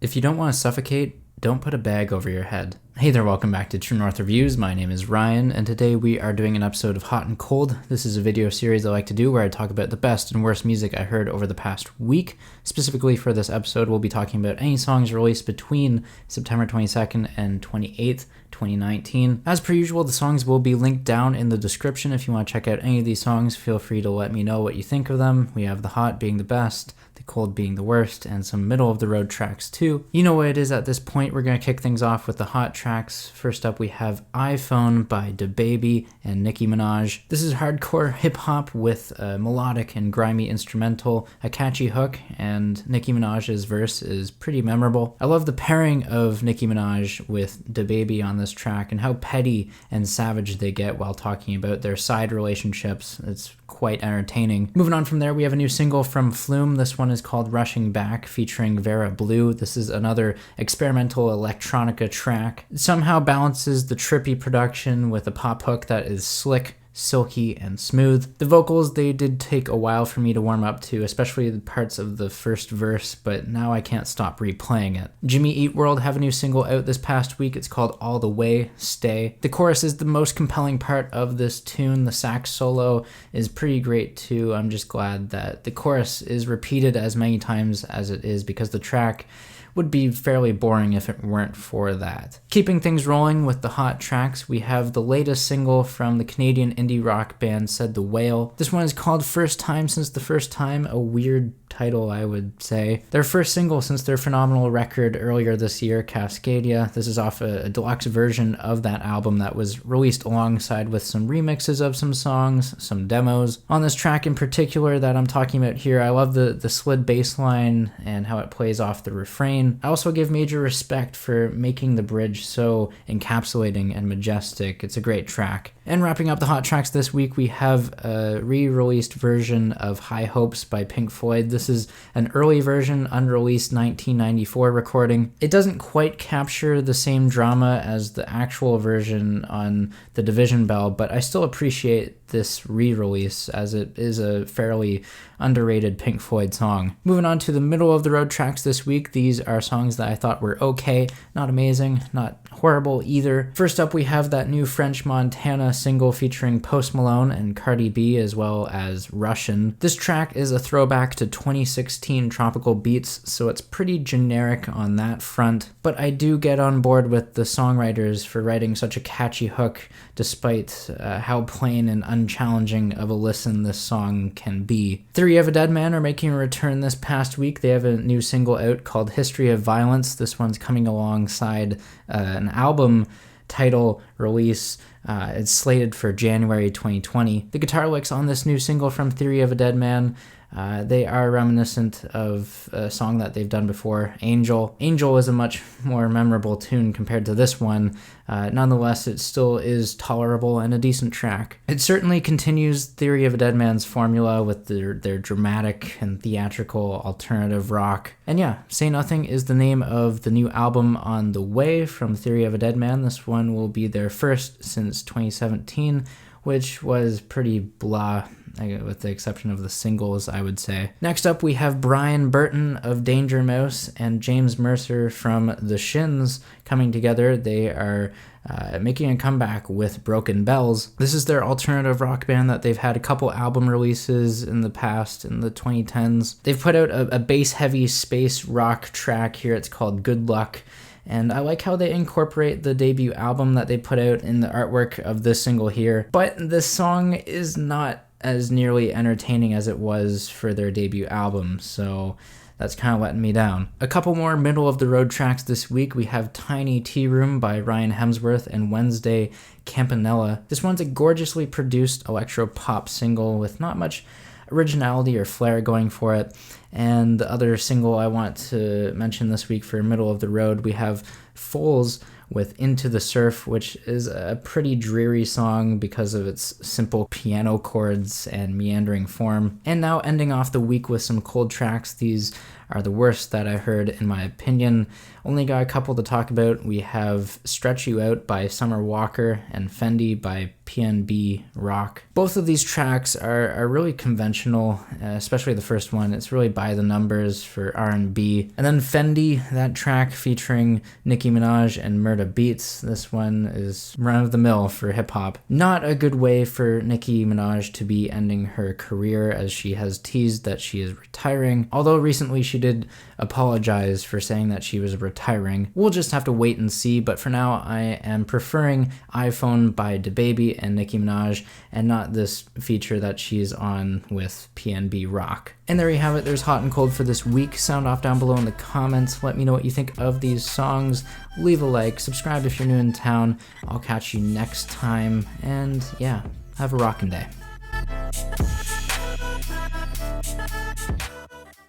If you don't want to suffocate, don't put a bag over your head. Hey there, welcome back to True North Reviews. My name is Ryan, and today we are doing an episode of Hot and Cold. This is a video series I like to do where I talk about the best and worst music I heard over the past week. Specifically for this episode, we'll be talking about any songs released between September 22nd and 28th, 2019. As per usual, the songs will be linked down in the description. If you want to check out any of these songs, feel free to let me know what you think of them. We have the hot being the best, the cold being the worst, and some middle of the road tracks too. You know what it is at this point. We're going to kick things off with the hot tracks. First up, we have iPhone by DaBaby and Nicki Minaj. This is hardcore hip-hop with a melodic and grimy instrumental, a catchy hook, and Nicki Minaj's verse is pretty memorable. I love the pairing of Nicki Minaj with DaBaby on this track and how petty and savage they get while talking about their side relationships. It's quite entertaining. Moving on from there, we have a new single from Flume. This one is called Rushing Back, featuring Vera Blue. This is another experimental electronica track. It somehow balances the trippy production with a pop hook that is slick, silky, and smooth. The vocals, they did take a while for me to warm up to, especially the parts of the first verse, but now I can't stop replaying it. Jimmy Eat World have a new single out this past week. It's called All the Way, Stay. The chorus is the most compelling part of this tune. The sax solo is pretty great too. I'm just glad that the chorus is repeated as many times as it is, because the track would be fairly boring if it weren't for that. Keeping things rolling with the hot tracks, we have the latest single from the Canadian indie rock band Said the Whale. This one is called First Time Since the First Time, a weird title, I would say. Their first single since their phenomenal record earlier this year, Cascadia. This is off a deluxe version of that album that was released alongside with some remixes of some songs, some demos. On this track in particular that I'm talking about here, I love the slid bass line and how it plays off the refrain. I also give major respect for making the bridge so encapsulating and majestic. It's a great track. And wrapping up the hot tracks this week, we have a re-released version of High Hopes by Pink Floyd. This is an early version, unreleased 1994 recording. It doesn't quite capture the same drama as the actual version on the Division Bell, but I still appreciate this re-release as it is a fairly underrated Pink Floyd song. Moving on to the middle of the road tracks this week, these are songs that I thought were okay, not amazing, not horrible either. First up, we have that new French Montana single featuring Post Malone and Cardi B, as well as Rvssian. This track is a throwback to 2016 tropical beats, so it's pretty generic on that front, but I do get on board with the songwriters for writing such a catchy hook, despite how plain and unchallenging of a listen this song can be. Theory of a Deadman are making a return this past week. They have a new single out called History of Violence. This one's coming alongside an album title release. It's slated for January 2020. The guitar licks on this new single from Theory of a Deadman, they are reminiscent of a song that they've done before, Angel. Angel is a much more memorable tune compared to this one. Nonetheless, it still is tolerable and a decent track. It certainly continues Theory of a Deadman's formula with their dramatic and theatrical alternative rock. And yeah, Say Nothing is the name of the new album on the way from Theory of a Deadman. This one will be their first since 2017, which was pretty blah, with the exception of the singles, I would say. Next up, we have Brian Burton of Danger Mouse and James Mercer from The Shins coming together. They are making a comeback with Broken Bells. This is their alternative rock band that they've had a couple album releases in the past, in the 2010s. They've put out a bass-heavy space rock track here. It's called Good Luck. And I like how they incorporate the debut album that they put out in the artwork of this single here. But this song is not as nearly entertaining as it was for their debut album, so that's kind of letting me down. A couple more middle-of-the-road tracks this week. We have Tiny Tea Room by Ryan Hemsworth and Wednesday, Campanella. This one's a gorgeously produced electro-pop single with not much originality or flair going for it. And the other single I want to mention this week for middle of the road, we have Foals with Into the Surf, which is a pretty dreary song because of its simple piano chords and meandering form. And now ending off the week with some cold tracks. These are the worst that I heard in my opinion. Only got a couple to talk about. We have Stretch You Out by Summer Walker and Fendi by PNB Rock. Both of these tracks are really conventional, especially the first one. It's really by the numbers for R&B. And then Fendi, that track featuring Nicki Minaj and Murda Beats. This one is run-of-the-mill for hip-hop. Not a good way for Nicki Minaj to be ending her career, as she has teased that she is retiring. Although recently she did apologize for saying that she was retiring. We'll just have to wait and see, but for now I am preferring iPhone by DaBaby and Nicki Minaj, and not this feature that she's on with PNB Rock. And there you have it. There's Hot and Cold for this week. Sound off down below in the comments. Let me know what you think of these songs. Leave a like, subscribe if you're new in town. I'll catch you next time, and yeah, have a rockin' day.